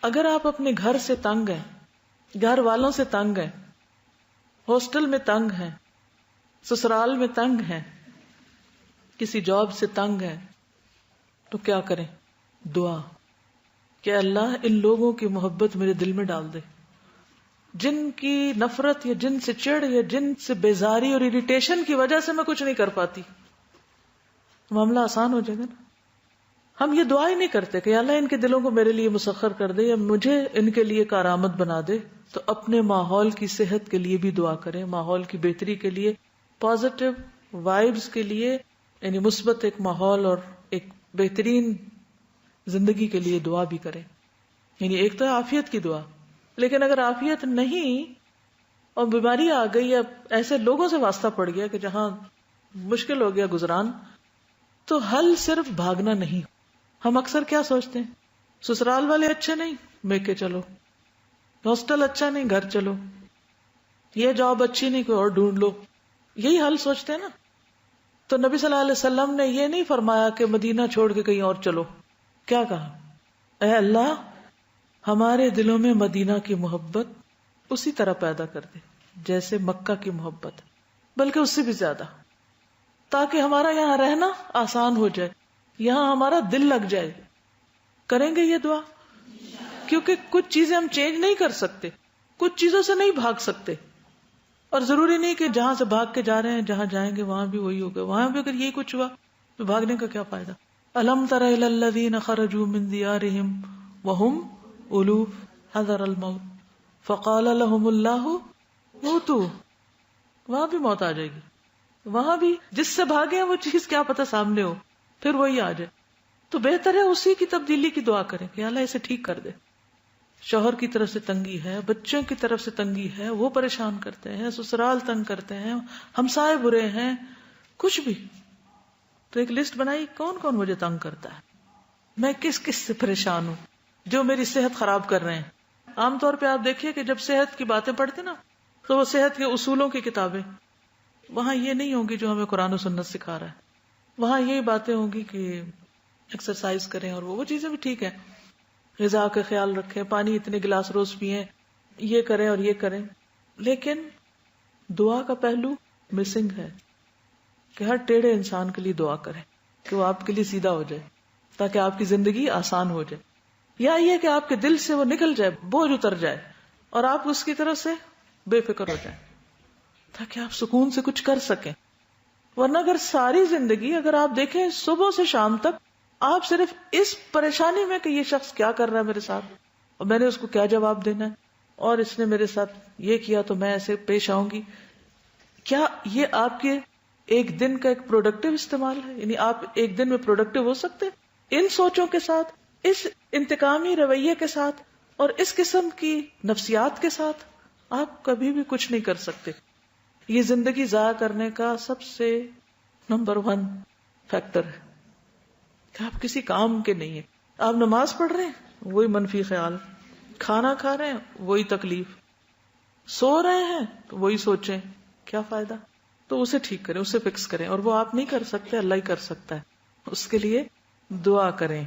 اگر آپ اپنے گھر سے تنگ ہیں، گھر والوں سے تنگ ہیں، ہاسٹل میں تنگ ہیں، سسرال میں تنگ ہیں، کسی جاب سے تنگ ہیں، تو کیا کریں؟ دعا کہ اللہ ان لوگوں کی محبت میرے دل میں ڈال دے، جن کی نفرت یا جن سے چڑ یا جن سے بیزاری اور اریٹیشن کی وجہ سے میں کچھ نہیں کر پاتی. معاملہ آسان ہو جائے گا نا. ہم یہ دعا ہی نہیں کرتے کہ اللہ ان کے دلوں کو میرے لیے مسخر کر دے یا مجھے ان کے لیے کارآمد بنا دے. تو اپنے ماحول کی صحت کے لیے بھی دعا کریں، ماحول کی بہتری کے لیے، پازیٹیو وائبز کے لیے، یعنی مثبت ایک ماحول اور ایک بہترین زندگی کے لیے دعا بھی کریں. یعنی ایک تو عافیت کی دعا، لیکن اگر عافیت نہیں اور بیماری آ گئی یا ایسے لوگوں سے واسطہ پڑ گیا کہ جہاں مشکل ہو گیا گزران، تو حل صرف بھاگنا نہیں. ہم اکثر کیا سوچتے ہیں؟ سسرال والے اچھے نہیں، میکے چلو. ہاسٹل اچھا نہیں، گھر چلو. یہ جاب اچھی نہیں، کوئی اور ڈھونڈ لو. یہی حل سوچتے ہیں نا. تو نبی صلی اللہ علیہ وسلم نے یہ نہیں فرمایا کہ مدینہ چھوڑ کے کہیں اور چلو. کیا کہا؟ اے اللہ ہمارے دلوں میں مدینہ کی محبت اسی طرح پیدا کر دے جیسے مکہ کی محبت، بلکہ اس سے بھی زیادہ، تاکہ ہمارا یہاں رہنا آسان ہو جائے، یہاں ہمارا دل لگ جائے. کریں گے یہ دعا؟ کیونکہ کچھ چیزیں ہم چینج نہیں کر سکتے، کچھ چیزوں سے نہیں بھاگ سکتے، اور ضروری نہیں کہ جہاں سے بھاگ کے جا رہے ہیں جہاں جائیں گے وہاں بھی وہی ہوگا. وہاں بھی اگر یہی کچھ ہوا تو بھاگنے کا کیا فائدہ؟ الم تر الی الذین خرجوا من دیارہم وہم الوف حذر الموت فقال لهم اللہ موتوا. وہاں بھی موت آ جائے گی، وہاں بھی جس سے بھاگے ہیں وہ چیز کیا پتہ سامنے ہو، پھر وہی آ جائے. تو بہتر ہے اسی کی تبدیلی کی دعا کریں کہ اللہ اسے ٹھیک کر دے. شوہر کی طرف سے تنگی ہے، بچوں کی طرف سے تنگی ہے، وہ پریشان کرتے ہیں، سسرال تنگ کرتے ہیں، ہمسائے برے ہیں، کچھ بھی. تو ایک لسٹ بنائی کون کون مجھے تنگ کرتا ہے، میں کس کس سے پریشان ہوں جو میری صحت خراب کر رہے ہیں. عام طور پہ آپ دیکھیے کہ جب صحت کی باتیں پڑھتے نا تو وہ صحت کے اصولوں کی کتابیں، وہاں یہ نہیں ہوگی جو ہمیں قرآن و سنت سکھا رہا ہے. وہاں یہی باتیں ہوں گی کہ ایکسرسائز کریں، اور وہ چیزیں بھی ٹھیک ہیں، غذا کا خیال رکھیں، پانی اتنے گلاس روز پئیں، یہ کریں اور یہ کریں. لیکن دعا کا پہلو مسنگ ہے کہ ہر ٹیڑھے انسان کے لیے دعا کریں کہ وہ آپ کے لیے سیدھا ہو جائے تاکہ آپ کی زندگی آسان ہو جائے، یا یہ کہ آپ کے دل سے وہ نکل جائے، بوجھ اتر جائے اور آپ اس کی طرف سے بے فکر ہو جائیں تاکہ آپ سکون سے کچھ کر سکیں. ورنہ اگر ساری زندگی اگر آپ دیکھیں صبح سے شام تک آپ صرف اس پریشانی میں کہ یہ شخص کیا کر رہا ہے میرے ساتھ اور میں نے اس کو کیا جواب دینا ہے اور اس نے میرے ساتھ یہ کیا تو میں ایسے پیش آؤں گی، کیا یہ آپ کے ایک دن کا ایک پروڈکٹیو استعمال ہے؟ یعنی آپ ایک دن میں پروڈکٹیو ہو سکتے؟ ان سوچوں کے ساتھ، اس انتقامی رویے کے ساتھ اور اس قسم کی نفسیات کے ساتھ آپ کبھی بھی کچھ نہیں کر سکتے. یہ زندگی ضائع کرنے کا سب سے نمبر 1 فیکٹر ہے کہ آپ کسی کام کے نہیں ہیں. آپ نماز پڑھ رہے ہیں وہی منفی خیال، کھانا کھا رہے ہیں وہی تکلیف، سو رہے ہیں تو وہی سوچیں، کیا فائدہ؟ تو اسے ٹھیک کریں، اسے فکس کریں، اور وہ آپ نہیں کر سکتے، اللہ ہی کر سکتا ہے. اس کے لیے دعا کریں.